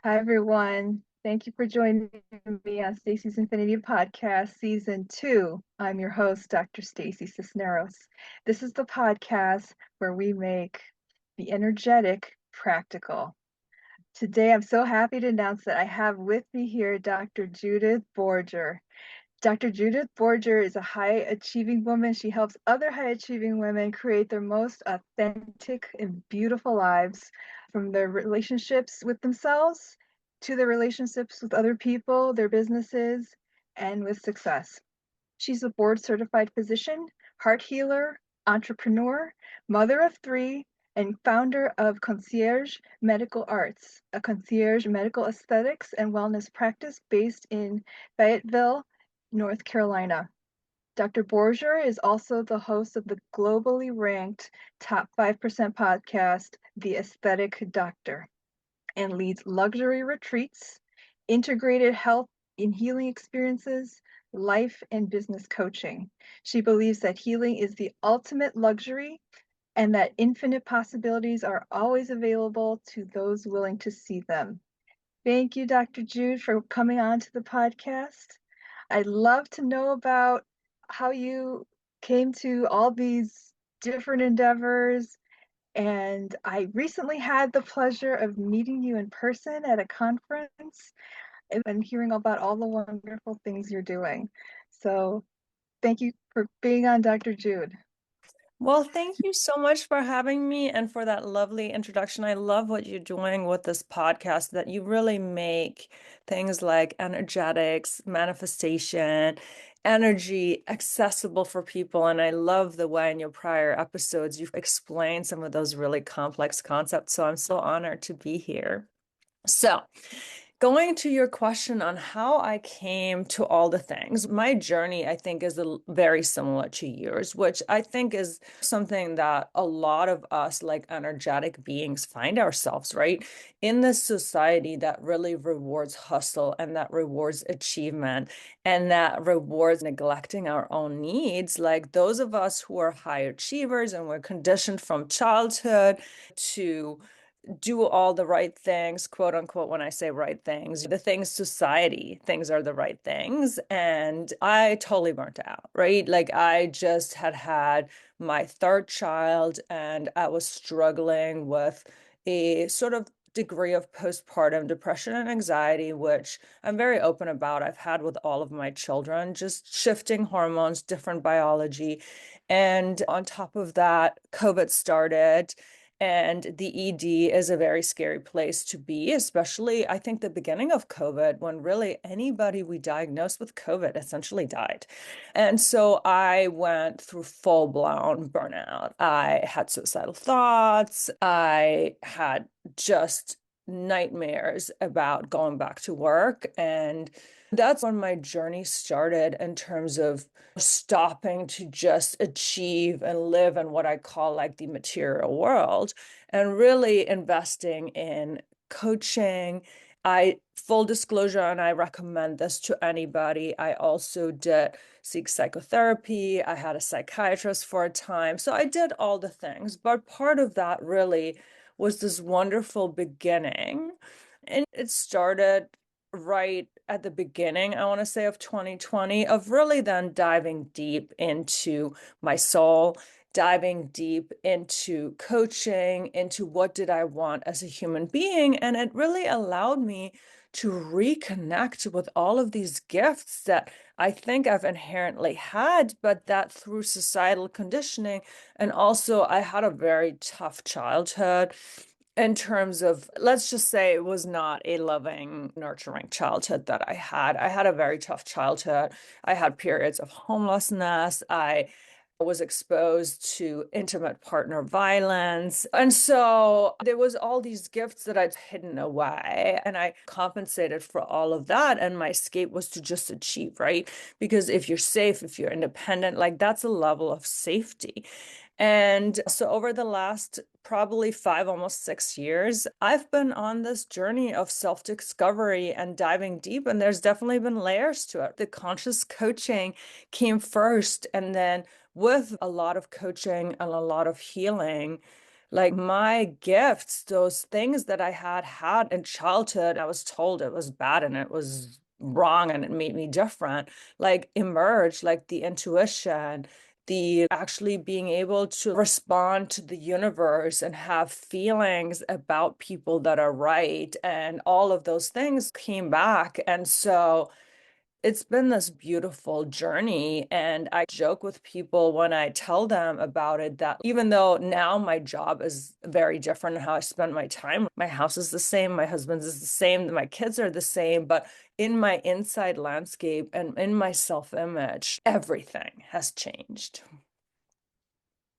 Hi, everyone. Thank you for joining me on Stacy's Infinity Podcast, Season 2. I'm your host, Dr. Stacy Cisneros. This is the podcast where we make the energetic practical. Today, I'm so happy to announce that I have with me here Dr. Judith Borger. Dr. Judith Borger is a high achieving woman. She helps other high achieving women create their most authentic and beautiful lives from their relationships with themselves to their relationships with other people, their businesses, and with success. She's a board certified physician, heart healer, entrepreneur, mother of three, and founder of Concierge Medical Arts, a concierge medical aesthetics and wellness practice based in Fayetteville, North Carolina. Dr. Borger is also the host of the globally ranked top 5% podcast, The Aesthetic Doctor, and leads luxury retreats, integrated health and healing experiences, life and business coaching. She believes that healing is the ultimate luxury and that infinite possibilities are always available to those willing to see them. Thank you, Dr. Jude, for coming on to the podcast. I'd love to know about how you came to all these different endeavors. And I recently had the pleasure of meeting you in person at a conference and hearing about all the wonderful things you're doing. So thank you for being on, Dr. Jude. Well, thank you so much for having me and for that lovely introduction. I love what you're doing with this podcast, that you really make things like energetics, manifestation, energy accessible for people. And I love the way in your prior episodes you've explained some of those really complex concepts. So I'm so honored to be here. So, going to your question on how I came to all the things, my journey, I think, is very similar to yours, which I think is something that a lot of us, like energetic beings, find ourselves, right? In this society that really rewards hustle and that rewards achievement and that rewards neglecting our own needs. Like those of us who are high achievers and we're conditioned from childhood to do all the right things, quote unquote, when I say right things, the things society thinks are the right things. And I totally burnt out, right? Like I just had my third child and I was struggling with a sort of degree of postpartum depression and anxiety, which I'm very open about. I've had with all of my children, just shifting hormones, different biology. And on top of that, COVID started. And the ED is a very scary place to be, especially I think the beginning of COVID, when really anybody we diagnosed with COVID essentially died. And so I went through full-blown burnout. I had suicidal thoughts. I had just nightmares about going back to work. And that's when my journey started in terms of stopping to just achieve and live in what I call like the material world and really investing in coaching. Full disclosure, and I recommend this to anybody. I also did seek psychotherapy. I had a psychiatrist for a time. So I did all the things, but part of that really was this wonderful beginning. And it started right at the beginning, I want to say, of 2020, of really then diving deep into my soul, diving deep into coaching, into what did I want as a human being. And it really allowed me to reconnect with all of these gifts that I think I've inherently had, but that through societal conditioning. And also, I had a very tough childhood in terms of, let's just say it was not a loving, nurturing childhood that I had. I had a very tough childhood. I had periods of homelessness. I was exposed to intimate partner violence. And so there was all these gifts that I'd hidden away and I compensated for all of that. And my escape was to just achieve, right? Because if you're safe, if you're independent, like that's a level of safety. And so over the last probably 5, almost 6 years, I've been on this journey of self-discovery and diving deep. And there's definitely been layers to it. The conscious coaching came first. And then with a lot of coaching and a lot of healing, Like my gifts, those things that I had in childhood, I was told it was bad and it was wrong and it made me different, like emerge, like the intuition, the actually being able to respond to the universe and have feelings about people that are right. And all of those things came back. And so it's been this beautiful journey. And I joke with people when I tell them about it that even though now my job is very different and how I spend my time, my house is the same, my husband's is the same, my kids are the same, but in my inside landscape and in my self-image, everything has changed.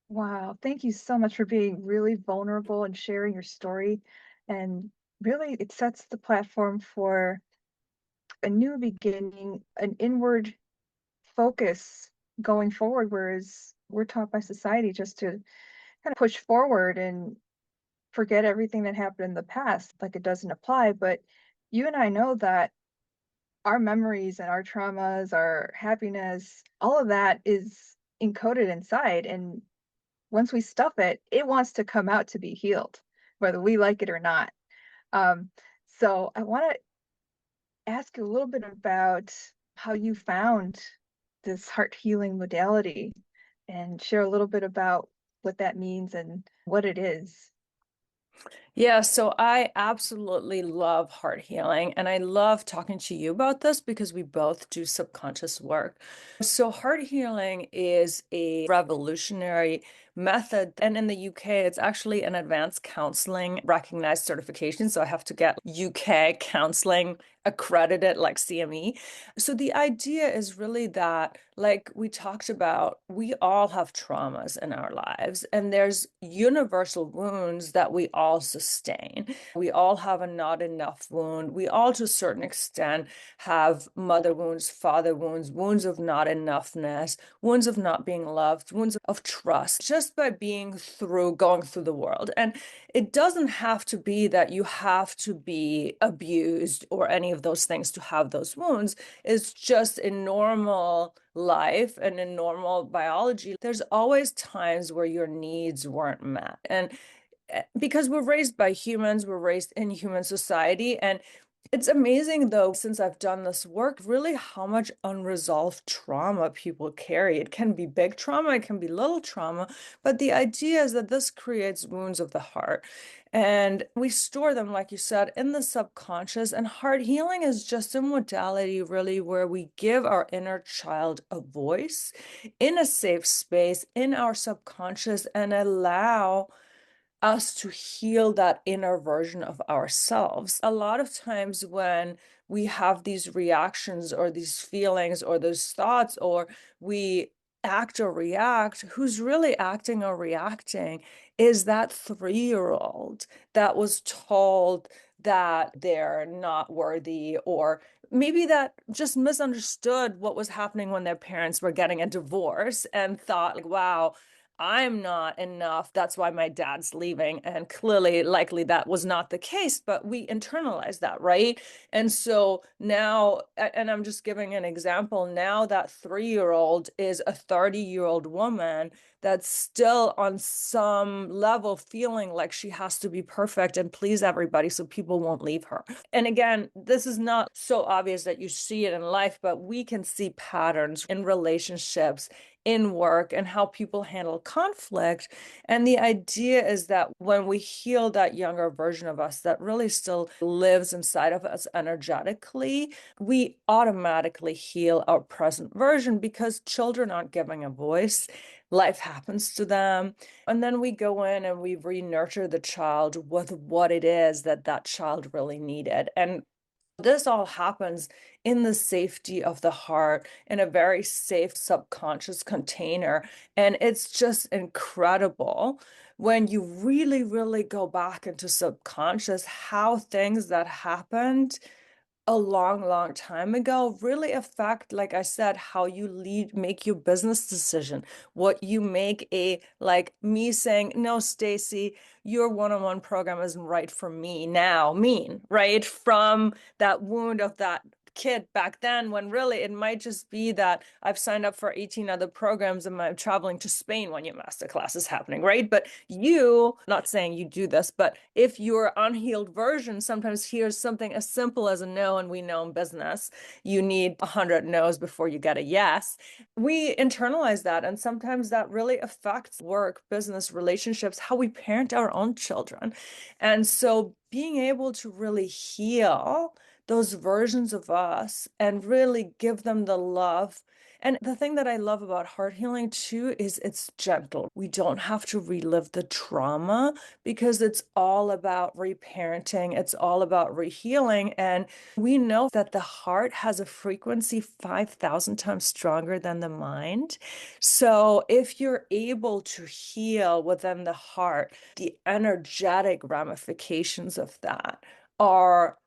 Wow, thank you so much for being really vulnerable and sharing your story. And really, it sets the platform for a new beginning, an inward focus going forward, whereas we're taught by society just to kind of push forward and forget everything that happened in the past, like it doesn't apply. But you and I know that our memories and our traumas, our happiness, all of that is encoded inside. And once we stuff it, it wants to come out to be healed, whether we like it or not. Um, so I want to ask you a little bit about how you found this heart healing modality and share a little bit about what that means and what it is. Yeah, so I absolutely love heart healing, and I love talking to you about this because we both do subconscious work. So, heart healing is a revolutionary method, and in the UK, it's actually an advanced counseling recognized certification. So, I have to get UK counseling accredited like CME. So, the idea is really that, like we talked about, we all have traumas in our lives, and there's universal wounds that we all sustain. We all have a not enough wound. We all, to a certain extent, have mother wounds, father wounds, wounds of not enoughness, wounds of not being loved, wounds of trust, just by being through, going through the world. And it doesn't have to be that you have to be abused or any of those things to have those wounds. It's just in normal life and in normal biology, there's always times where your needs weren't met. And because we're raised by humans, we're raised in human society. And it's amazing, though, since I've done this work, really how much unresolved trauma people carry. It can be big trauma, it can be little trauma, but the idea is that this creates wounds of the heart. And we store them, like you said, in the subconscious. And heart healing is just a modality, really, where we give our inner child a voice in a safe space in our subconscious and allow us to heal that inner version of ourselves. A lot of times when we have these reactions or these feelings or those thoughts, or we act or react, who's really acting or reacting is that 3-year-old that was told that they're not worthy, or maybe that just misunderstood what was happening when their parents were getting a divorce and thought, like, wow, I'm not enough. That's why my dad's leaving. And clearly, likely that was not the case, but we internalize that, right? And so now, and I'm just giving an example, now that 3-year-old is a 30-year-old woman that's still on some level feeling like she has to be perfect and please everybody so people won't leave her. And again, this is not so obvious that you see it in life, but we can see patterns in relationships, in work, and how people handle conflict. And the idea is that when we heal that younger version of us that really still lives inside of us energetically, we automatically heal our present version because children aren't giving a voice. Life happens to them. And then we go in and we re-nurture the child with what it is that that child really needed. And this all happens in the safety of the heart, in a very safe subconscious container. And it's just incredible when you really, really go back into subconscious how things that happened a long, long time ago really affect, like I said, how you lead, make your business decision, what you make a, like me saying, no, Stacy, your one-on-one program isn't right for me now, mean, right? From that wound of that kid back then, when really it might just be that I've signed up for 18 other programs and I'm traveling to Spain when your master class is happening, right? But you, not saying you do this, but if your unhealed version sometimes hears something as simple as a no, and we know in business, you need 100 no's before you get a yes. We internalize that, and sometimes that really affects work, business, relationships, how we parent our own children. And so being able to really heal those versions of us and really give them the love. And the thing that I love about heart healing too is it's gentle. We don't have to relive the trauma because it's all about reparenting. It's all about rehealing. And we know that the heart has a frequency 5,000 times stronger than the mind. So if you're able to heal within the heart, the energetic ramifications of that are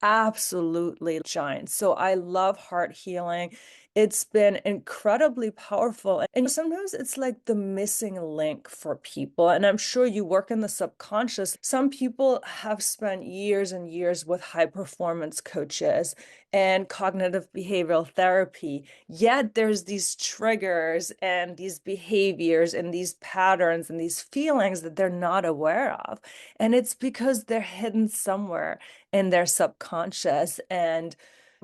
absolutely giant. So I love heart healing. It's been incredibly powerful. And sometimes it's like the missing link for people. And I'm sure you work in the subconscious. Some people have spent years and years with high performance coaches and cognitive behavioral therapy. Yet there's these triggers and these behaviors and these patterns and these feelings that they're not aware of. And it's because they're hidden somewhere in their subconscious. And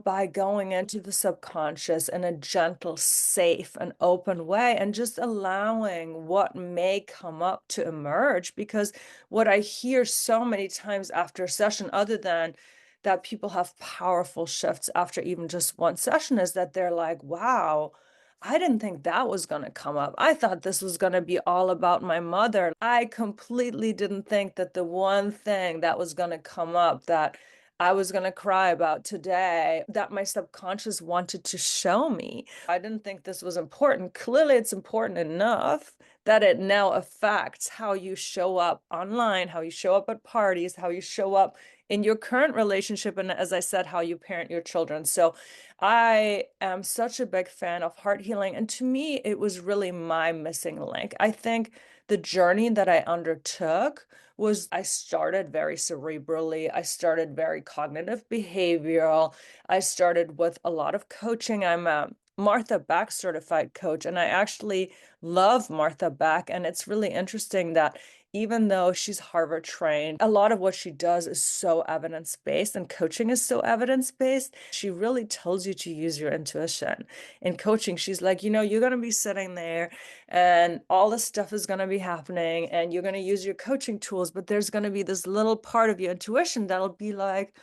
by going into the subconscious in a gentle, safe, and open way, and just allowing what may come up to emerge. Because what I hear so many times after a session, other than that people have powerful shifts after even just one session, is that they're like, wow, I didn't think that was going to come up. I thought this was going to be all about my mother. I completely didn't think that the one thing that was going to come up that I was going to cry about today, that my subconscious wanted to show me. I didn't think this was important. Clearly, it's important enough that it now affects how you show up online, how you show up at parties, how you show up in your current relationship, and as I said, how you parent your children. So I am such a big fan of heart healing. And to me, it was really my missing link. I think the journey that I undertook was I started very cerebrally. I started very cognitive behavioral. I started with a lot of coaching. I'm a Martha Beck certified coach, and I actually love Martha Beck. And it's really interesting that even though she's Harvard trained, a lot of what she does is so evidence-based, and coaching is so evidence-based. She really tells you to use your intuition. In coaching, she's like, you're going to be sitting there and all this stuff is going to be happening and you're going to use your coaching tools, but there's going to be this little part of your intuition that'll be like,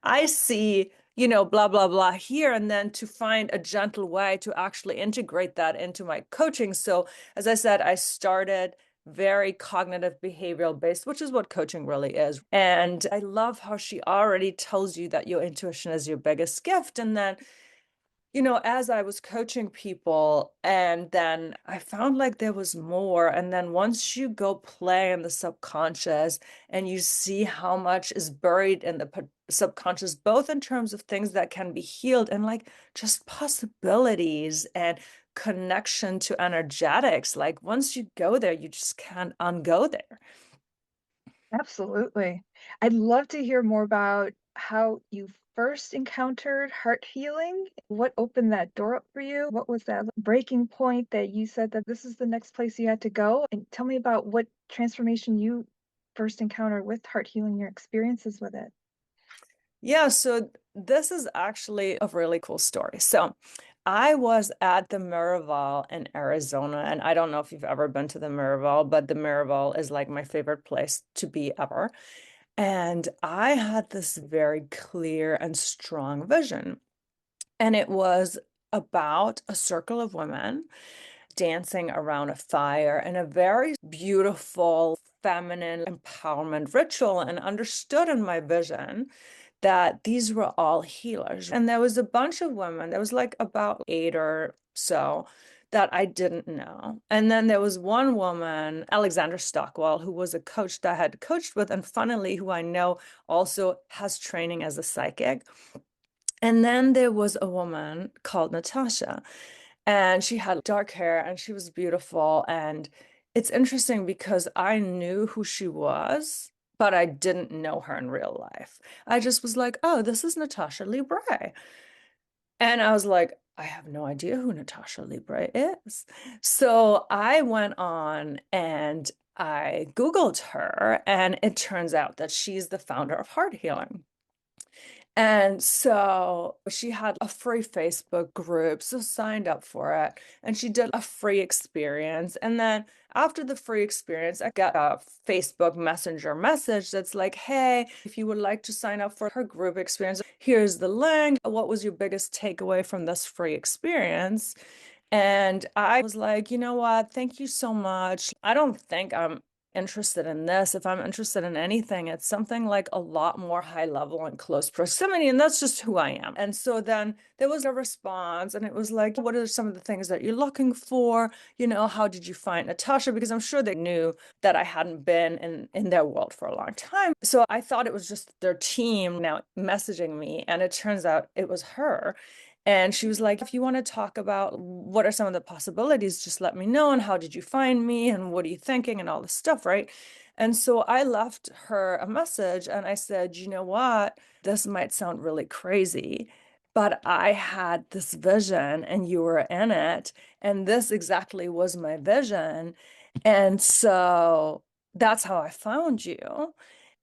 I see, blah, blah, blah here. And then to find a gentle way to actually integrate that into my coaching. So as I said, I started very cognitive behavioral based, which is what coaching really is. And I love how she already tells you that your intuition is your biggest gift. And then, as I was coaching people, and then I found like there was more. And then once you go play in the subconscious and you see how much is buried in the subconscious, both in terms of things that can be healed and like just possibilities and connection to energetics. Like once you go there, you just can't ungo there. Absolutely. I'd love to hear more about how you first encountered heart healing. What opened that door up for you? What was that breaking point that you said that this is the next place you had to go? And tell me about what transformation you first encountered with heart healing, your experiences with it. Yeah, so this is actually a really cool story. So I was at the Miraval in Arizona, and I don't know if you've ever been to the Miraval, but the Miraval is like my favorite place to be ever. And I had this very clear and strong vision. And it was about a circle of women dancing around a fire in a very beautiful, feminine empowerment ritual, and understood in my vision that these were all healers. And there was a bunch of women, there was like about 8 or so that I didn't know. And then there was one woman, Alexandra Stockwell, who was a coach that I had coached with, and funnily, who I know also has training as a psychic. And then there was a woman called Natasha, and she had dark hair and she was beautiful. And it's interesting because I knew who she was, but I didn't know her in real life. I just was like, oh, this is Natasha Libre. And I was like, I have no idea who Natasha Libre is. So I went on and I Googled her, and it turns out that she's the founder of Heart Healing. And so she had a free Facebook group, so signed up for it. And she did a free experience. And then after the free experience, I got a Facebook Messenger message that's like, hey, if you would like to sign up for her group experience, here's the link. What was your biggest takeaway from this free experience? And I was like, you know what? Thank you so much. I don't think I'm interested in this. If I'm interested in anything, it's something like a lot more high level and close proximity. And that's just who I am. And so then there was a response, and it was like, what are some of the things that you're looking for? How did you find Natasha? Because I'm sure they knew that I hadn't been in their world for a long time. So I thought it was just their team now messaging me. And it turns out it was her. And she was like, if you want to talk about what are some of the possibilities, just let me know. And how did you find me? And what are you thinking? And all this stuff, right? And so I left her a message and I said, you know what? This might sound really crazy, but I had this vision and you were in it. And this exactly was my vision. And so that's how I found you.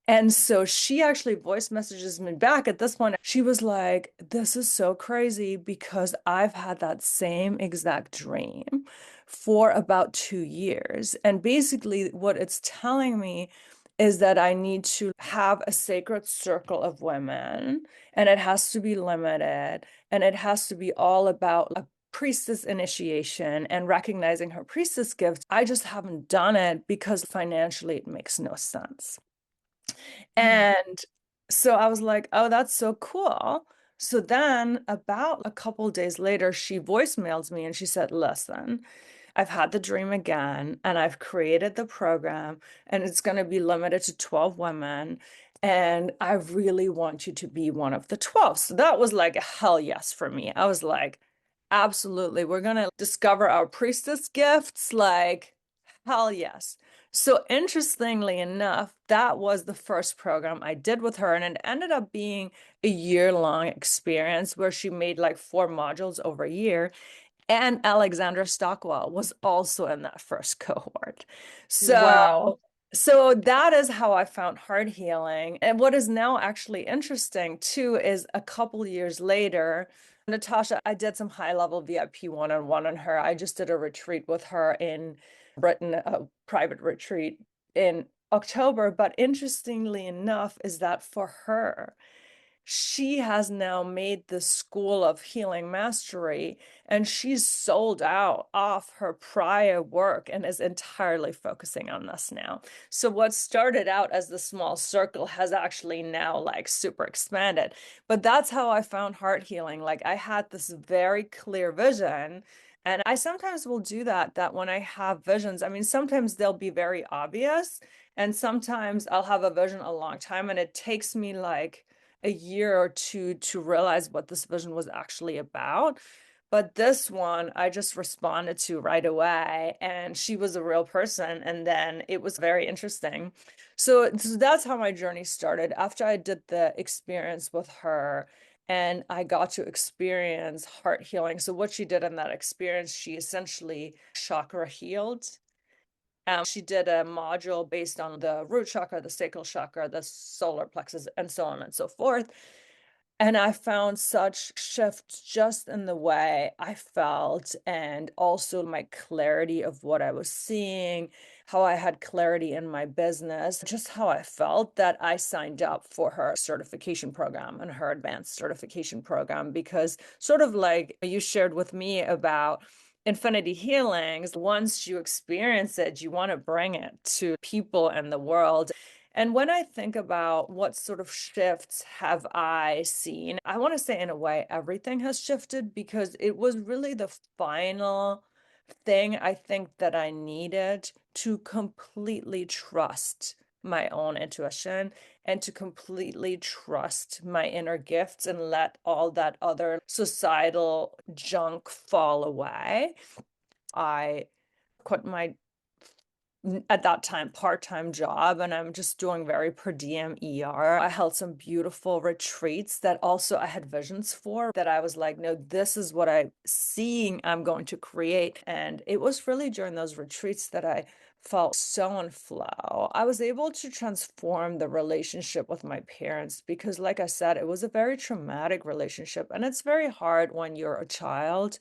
And so she actually voice messages me back at this point. She was like, this is so crazy because I've had that same exact dream for about 2 years. And basically, what it's telling me is that I need to have a sacred circle of women, and it has to be limited, and it has to be all about a priestess initiation and recognizing her priestess gifts. I just haven't done it because financially it makes no sense. And so I was like, oh, that's so cool. So then about a couple days later, she voicemails me and she said, listen, I've had the dream again and I've created the program and it's going to be limited to 12 women. And I really want you to be one of the 12. So that was like a hell yes for me. I was like, absolutely. We're going to discover our priestess gifts. Like, hell yes. So interestingly enough, that was the first program I did with her, and it ended up being a year-long experience where she made like 4 modules over a year. And Alexandra Stockwell was also in that first cohort. So, Wow. so that is how I found heart healing. And what is now actually interesting too is a couple years later, Natasha, I did some high-level VIP one-on-one on her. I just did a retreat with her in Britain, a private retreat in October. But interestingly enough, is that for her, she has now made the school of healing mastery, and she's sold out off her prior work and is entirely focusing on this now. So what started out as the small circle has actually now like super expanded. But that's how I found heart healing. Like I had this very clear vision. And I sometimes will do that when I have visions. I mean, sometimes they'll be very obvious, and sometimes I'll have a vision a long time, and it takes me like a year or two to realize what this vision was actually about. But this one, I just responded to right away, and she was a real person. And then it was very interesting. So that's how my journey started. After I did the experience with her, and I got to experience heart healing. So, what she did in that experience, she essentially chakra healed. She did a module based on the root chakra, the sacral chakra, the solar plexus, and so on and so forth. And I found such shift just in the way I felt, and also my clarity of what I was seeing, how I had clarity in my business, just how I felt, that I signed up for her certification program and her advanced certification program. Because sort of like you shared with me about infinity healings, once you experience it, you want to bring it to people in the world. And when I think about what sort of shifts have I seen, I want to say in a way everything has shifted, because it was really the final thing I think that I needed to completely trust my own intuition and to completely trust my inner gifts and let all that other societal junk fall away. I quit my at that time part-time job, and I'm just doing very per diem ER. I held some beautiful retreats that also I had visions for, that I was like, no, this is what I'm going to create. And it was really during those retreats that I felt so in flow. I was able to transform the relationship with my parents because, like I said, it was a very traumatic relationship, and it's very hard when you're a child.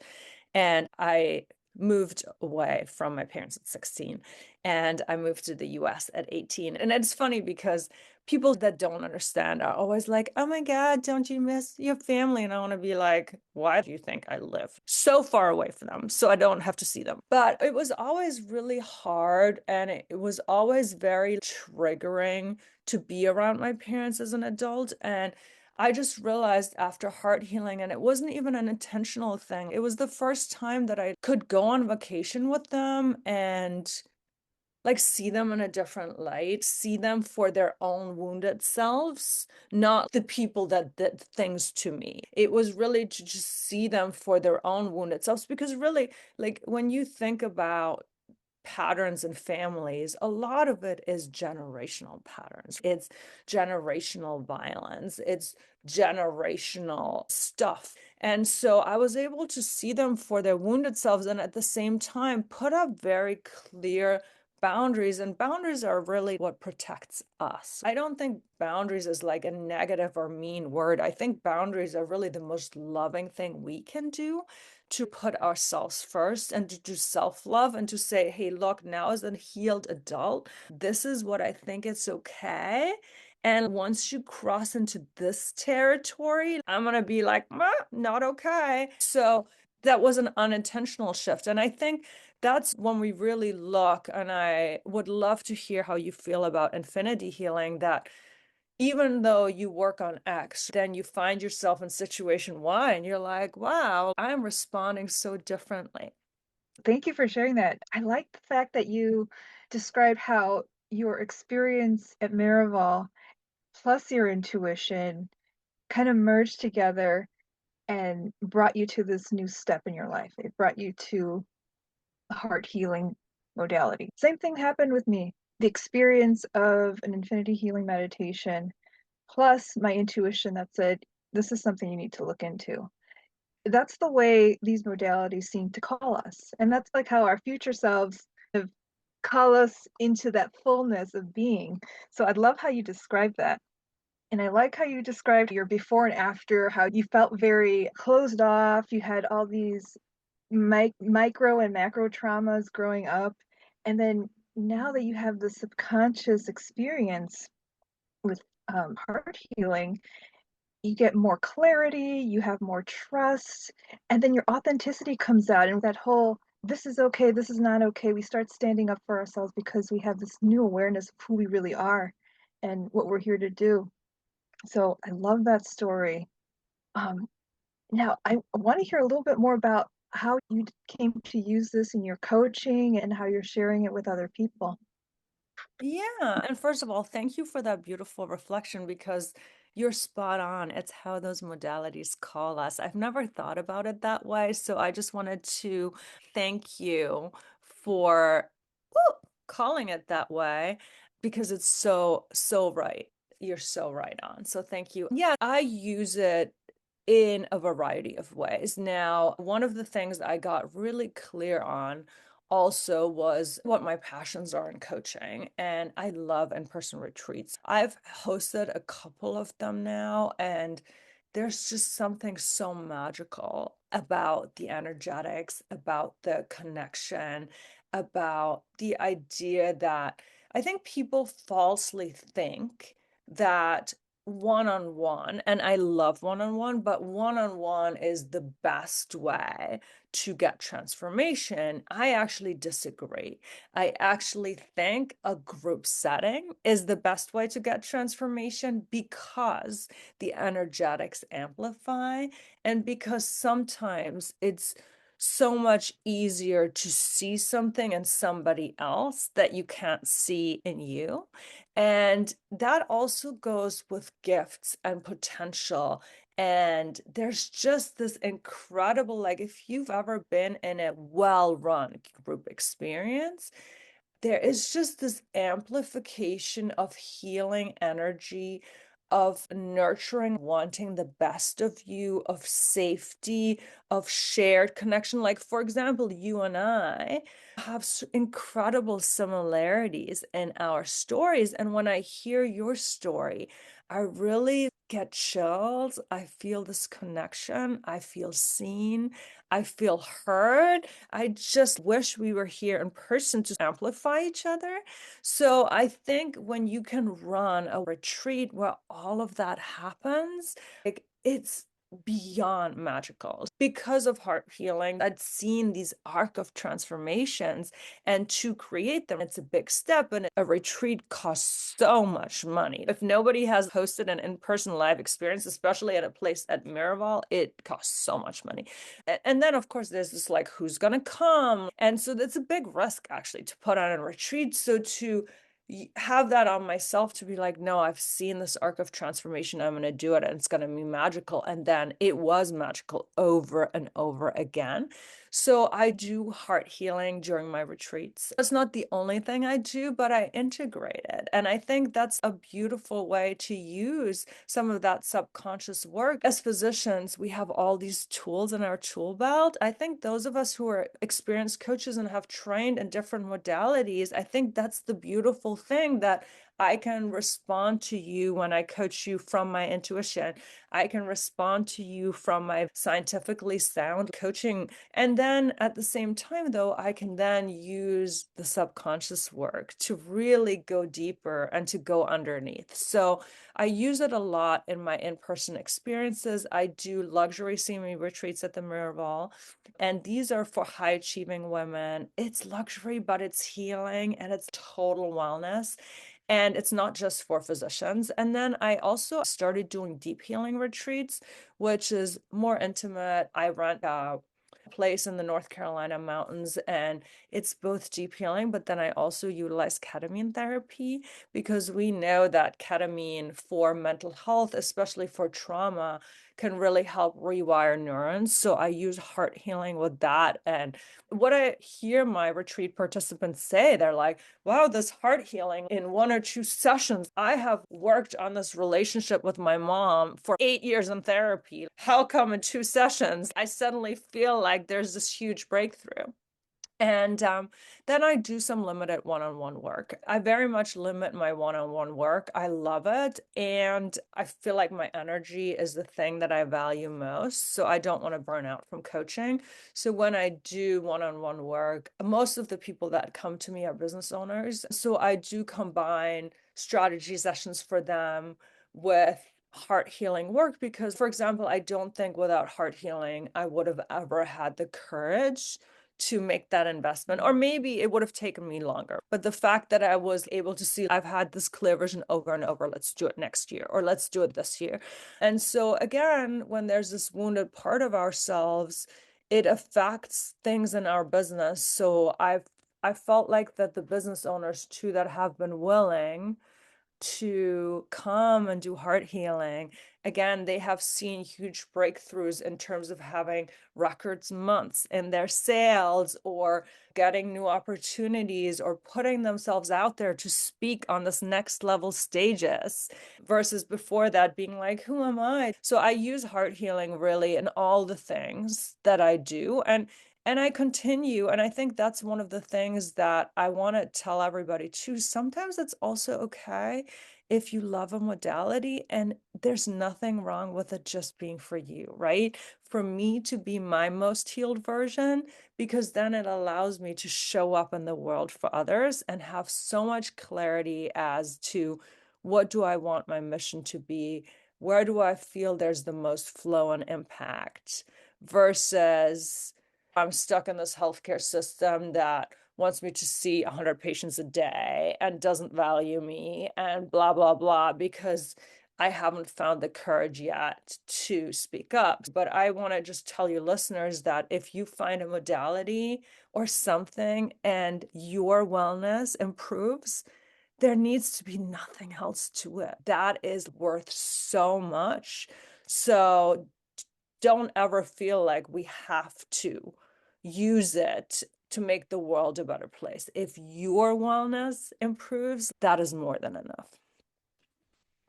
And I moved away from my parents at 16, and I moved to the US at 18. And it's funny because people that don't understand are always like, oh my God, don't you miss your family? And I want to be like, why do you think I live so far away from them so I don't have to see them? But it was always really hard, and it was always very triggering to be around my parents as an adult. And I just realized after heart healing, and it wasn't even an intentional thing, it was the first time that I could go on vacation with them and like see them in a different light, see them for their own wounded selves, not the people that did things to me. It was really to just see them for their own wounded selves, because really, like when you think about patterns in families, a lot of it is generational patterns. It's generational violence. It's generational stuff. And so I was able to see them for their wounded selves and at the same time put up very clear boundaries. And boundaries are really what protects us. I don't think boundaries is like a negative or mean word. I think boundaries are really the most loving thing we can do, to put ourselves first and to do self-love and to say, hey, look, now as a healed adult, this is what I think it's okay. And once you cross into this territory, I'm going to be like, not okay. So that was an unintentional shift. And I think that's when we really look, and I would love to hear how you feel about infinity healing, that even though you work on X, then you find yourself in situation Y and you're like, wow, I'm responding so differently. Thank you for sharing that. I like the fact that you described how your experience at Miraval plus your intuition kind of merged together and brought you to this new step in your life. It brought you to a heart healing modality. Same thing happened with me. The experience of an infinity healing meditation plus my intuition that said, this is something you need to look into. That's the way these modalities seem to call us. And that's like how our future selves have call us into that fullness of being. So I love how you describe that. And I like how you described your before and after, how you felt very closed off. You had all these micro and macro traumas growing up. And then now that you have the subconscious experience with heart healing, you get more clarity, you have more trust, and then your authenticity comes out. And that whole, this is okay, this is not okay, we start standing up for ourselves because we have this new awareness of who we really are and what we're here to do. So I love that story. Um, Now, I want to hear a little bit more about how you came to use this in your coaching and how you're sharing it with other people. Yeah. And first of all, thank you for that beautiful reflection, because you're spot on. It's how those modalities call us. I've never thought about it that way. So I just wanted to thank you for calling it that way, because it's so, so right. You're so right on. So thank you. Yeah, I use it in a variety of ways. Now, one of the things I got really clear on also was what my passions are in coaching. And I love in-person retreats. I've hosted a couple of them now, and there's just something so magical about the energetics, about the connection, about the idea that I think people falsely think that one-on-one, and I love one-on-one, but one-on-one is the best way to get transformation. I actually disagree. I actually think a group setting is the best way to get transformation, because the energetics amplify, and because sometimes it's so much easier to see something in somebody else that you can't see in you. And that also goes with gifts and potential. And there's just this incredible, like, if you've ever been in a well-run group experience, there is just this amplification of healing energy, of nurturing, wanting the best of you, of safety, of shared connection. Like, for example, you and I have incredible similarities in our stories. And when I hear your story, I really get chills. I feel this connection. I feel seen. I feel heard. I just wish we were here in person to amplify each other. So I think when you can run a retreat where all of that happens, like it's beyond magical. Because of heart healing, I'd seen these arc of transformations, and to create them, it's a big step, and a retreat costs so much money. If nobody has hosted an in-person live experience, especially at a place at Miraval, it costs so much money. And then of course there's this like, who's gonna come? And so that's a big risk actually to put on a retreat. So to have that on myself, to be like, no, I've seen this arc of transformation, I'm going to do it, and it's going to be magical. And then it was magical over and over again. So I do heart healing during my retreats. It's not the only thing I do, but I integrate it. And I think that's a beautiful way to use some of that subconscious work. As physicians, we have all these tools in our tool belt. I think those of us who are experienced coaches and have trained in different modalities, I think that's the beautiful thing, that I can respond to you when I coach you from my intuition. I can respond to you from my scientifically sound coaching. And then at the same time, though, I can then use the subconscious work to really go deeper and to go underneath. So I use it a lot in my in-person experiences. I do luxury semi retreats at the Miraval, and these are for high achieving women. It's luxury, but it's healing and it's total wellness. And it's not just for physicians. And then I also started doing deep healing retreats, which is more intimate. I rent a place in the North Carolina mountains, and it's both deep healing, but then I also utilize ketamine therapy, because we know that ketamine for mental health, especially for trauma, can really help rewire neurons. So I use heart healing with that. And what I hear my retreat participants say, they're like, wow, this heart healing in 1 or 2 sessions. I have worked on this relationship with my mom for 8 years in therapy. How come in 2 sessions, I suddenly feel like there's this huge breakthrough? And then I do some limited one-on-one work. I very much limit my one-on-one work. I love it. And I feel like my energy is the thing that I value most. So I don't want to burn out from coaching. So when I do one-on-one work, most of the people that come to me are business owners. So I do combine strategy sessions for them with heart healing work, because, for example, I don't think without heart healing, I would have ever had the courage to make that investment, or maybe it would have taken me longer. But the fact that I was able to see, I've had this clear vision over and over, let's do it next year, or let's do it this year. And so again, when there's this wounded part of ourselves, it affects things in our business. So I felt like that the business owners too that have been willing to come and do heart healing, again, they have seen huge breakthroughs in terms of having records months in their sales, or getting new opportunities, or putting themselves out there to speak on this next level stages, versus before that being like, who am I? So I use heart healing really in all the things that I do. And I continue, and I think that's one of the things that I want to tell everybody too. Sometimes it's also okay if you love a modality and there's nothing wrong with it just being for you, right? For me to be my most healed version, because then it allows me to show up in the world for others and have so much clarity as to what do I want my mission to be? Where do I feel there's the most flow and impact, versus I'm stuck in this healthcare system that wants me to see 100 patients a day and doesn't value me and blah, blah, blah, because I haven't found the courage yet to speak up. But I want to just tell you listeners that if you find a modality or something and your wellness improves, there needs to be nothing else to it. That is worth so much. So don't ever feel like we have to use it to make the world a better place. If your wellness improves, that is more than enough.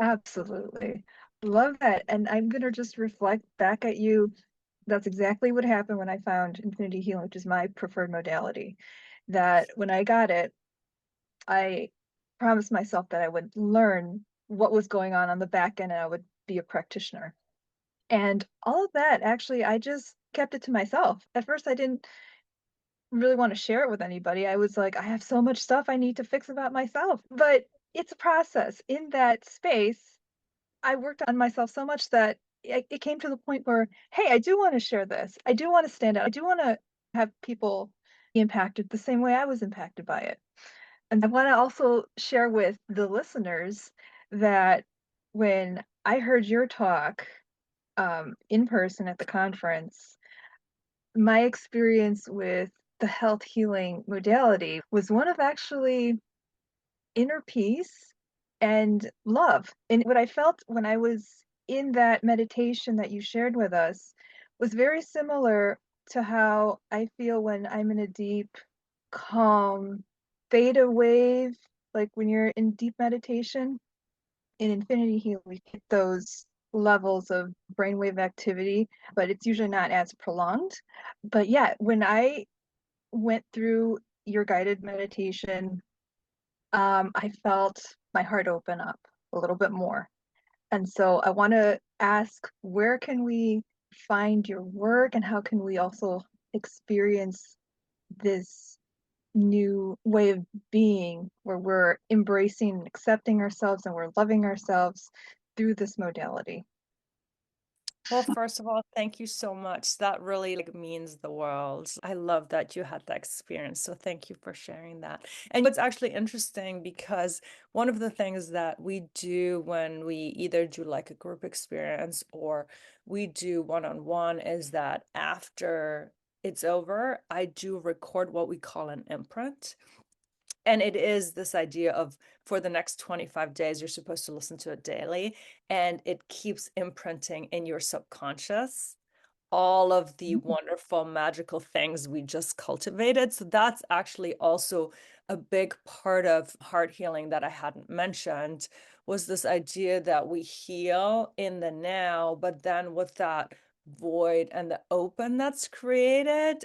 Absolutely. Love that. And I'm going to just reflect back at you. That's exactly what happened when I found Infinity Healing, which is my preferred modality. That when I got it, I promised myself that I would learn what was going on the back end and I would be a practitioner. And all of that, actually, I just kept it to myself. At first, I didn't really want to share it with anybody. I was like, I have so much stuff I need to fix about myself. But it's a process. In that space, I worked on myself so much that it came to the point where, hey, I do want to share this. I do want to stand out. I do want to have people be impacted the same way I was impacted by it. And I want to also share with the listeners that when I heard your talk in person at the conference, my experience with the health healing modality was one of actually inner peace and love. And what I felt when I was in that meditation that you shared with us was very similar to how I feel when I'm in a deep, calm, theta wave, like when you're in deep meditation. In Infinity Heal, we hit those levels of brainwave activity, but it's usually not as prolonged. But yeah, when I went through your guided meditation, I felt my heart open up a little bit more. And so I want to ask, where can we find your work and how can we also experience this new way of being where we're embracing and accepting ourselves and we're loving ourselves through this modality? Well, first of all, thank you so much. That really means the world. I love that you had that experience. So thank you for sharing that. And it's actually interesting because one of the things that we do when we either do like a group experience or we do one-on-one is that after it's over, I do record what we call an imprint. And it is this idea of for the next 25 days, you're supposed to listen to it daily, and it keeps imprinting in your subconscious all of the wonderful magical things we just cultivated. So that's actually also a big part of heart healing that I hadn't mentioned was this idea that we heal in the now, but then with that void and the open that's created,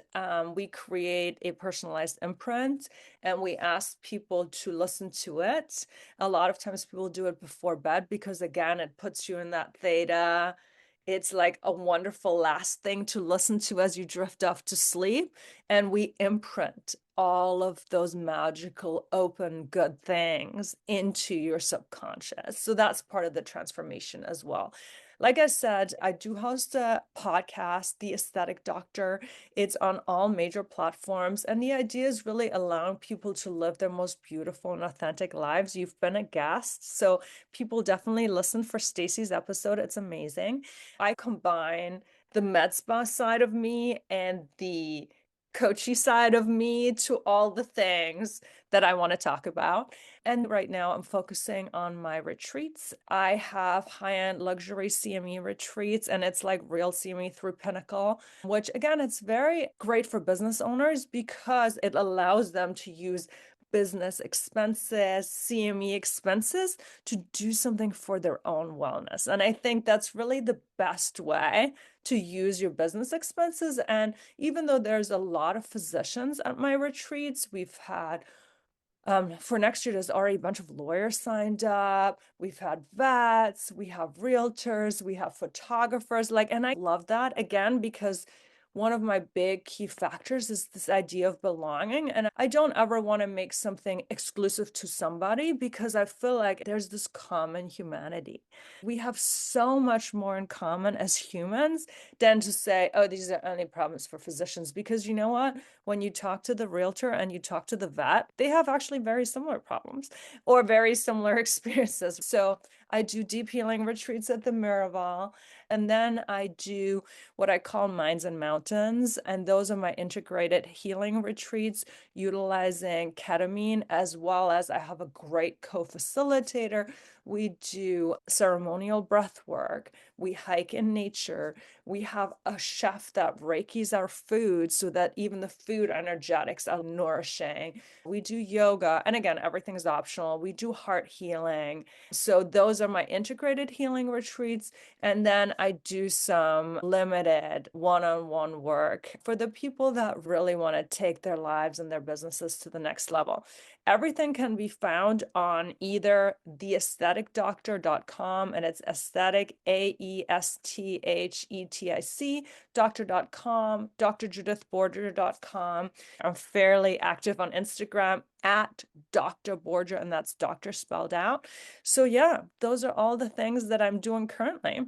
we create a personalized imprint and we ask people to listen to it. A lot of times people do it before bed because again, it puts you in that theta. It's like a wonderful last thing to listen to as you drift off to sleep. And we imprint all of those magical, open, good things into your subconscious. So that's part of the transformation as well. Like I said, I do host a podcast, The Aesthetic Doctor. It's on all major platforms. And the idea is really allowing people to live their most beautiful and authentic lives. You've been a guest, so people definitely listen for Stacy's episode. It's amazing. I combine the med spa side of me and the coachy side of me to all the things that I want to talk about. And right now I'm focusing on my retreats. I have high-end luxury CME retreats, and it's like real CME through Pinnacle, which again, it's very great for business owners because it allows them to use business expenses, CME expenses to do something for their own wellness. And I think that's really the best way to use your business expenses. And even though there's a lot of physicians at my retreats, we've had for next year, there's already a bunch of lawyers signed up. We've had vets, we have realtors, we have photographers. And I love that again, because one of my big key factors is this idea of belonging. And I don't ever want to make something exclusive to somebody because I feel like there's this common humanity. We have so much more in common as humans than to say, oh, these are only problems for physicians. Because you know what? When you talk to the realtor and you talk to the vet, they have actually very similar problems or very similar experiences. So I do deep healing retreats at the Miraval, and then I do what I call Minds and Mountains. And those are my integrated healing retreats utilizing ketamine, as well as I have a great co-facilitator, We do ceremonial breath work. We hike in nature. We have a chef that reikis our food so that even the food energetics are nourishing. We do yoga. And again, everything's optional. We do heart healing. So those are my integrated healing retreats. And then I do some limited one-on-one work for the people that really want to take their lives and their businesses to the next level. Everything can be found on either theaestheticdoctor.com, and it's aesthetic, AESTHETIC, doctor.com, drjudithborger.com. I'm fairly active on Instagram at Dr. Borger, and that's doctor spelled out. So yeah, those are all the things that I'm doing currently.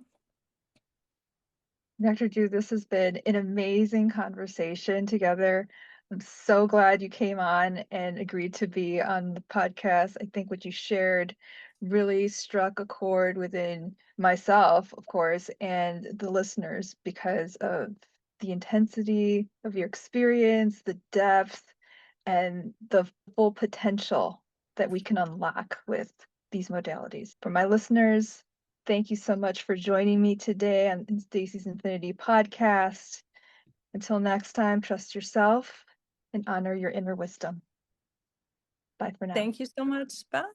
Dr. Ju, this has been an amazing conversation together. I'm so glad you came on and agreed to be on the podcast. I think what you shared really struck a chord within myself, of course, and the listeners because of the intensity of your experience, the depth, and the full potential that we can unlock with these modalities. For my listeners, thank you so much for joining me today on Stacy's Infinity podcast. Until next time, trust yourself and honor your inner wisdom. Bye for now. Thank you so much. Bye.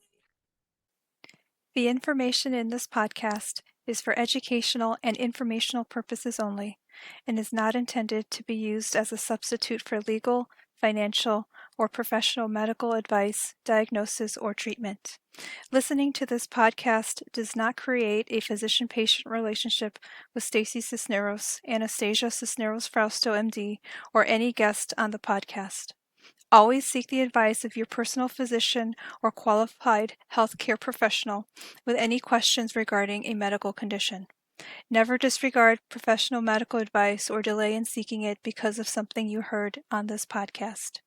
The information in this podcast is for educational and informational purposes only and is not intended to be used as a substitute for legal, financial, or professional medical advice, diagnosis, or treatment. Listening to this podcast does not create a physician-patient relationship with Stacy Cisneros, Anastasia Cisneros-Frausto, MD, or any guest on the podcast. Always seek the advice of your personal physician or qualified healthcare professional with any questions regarding a medical condition. Never disregard professional medical advice or delay in seeking it because of something you heard on this podcast.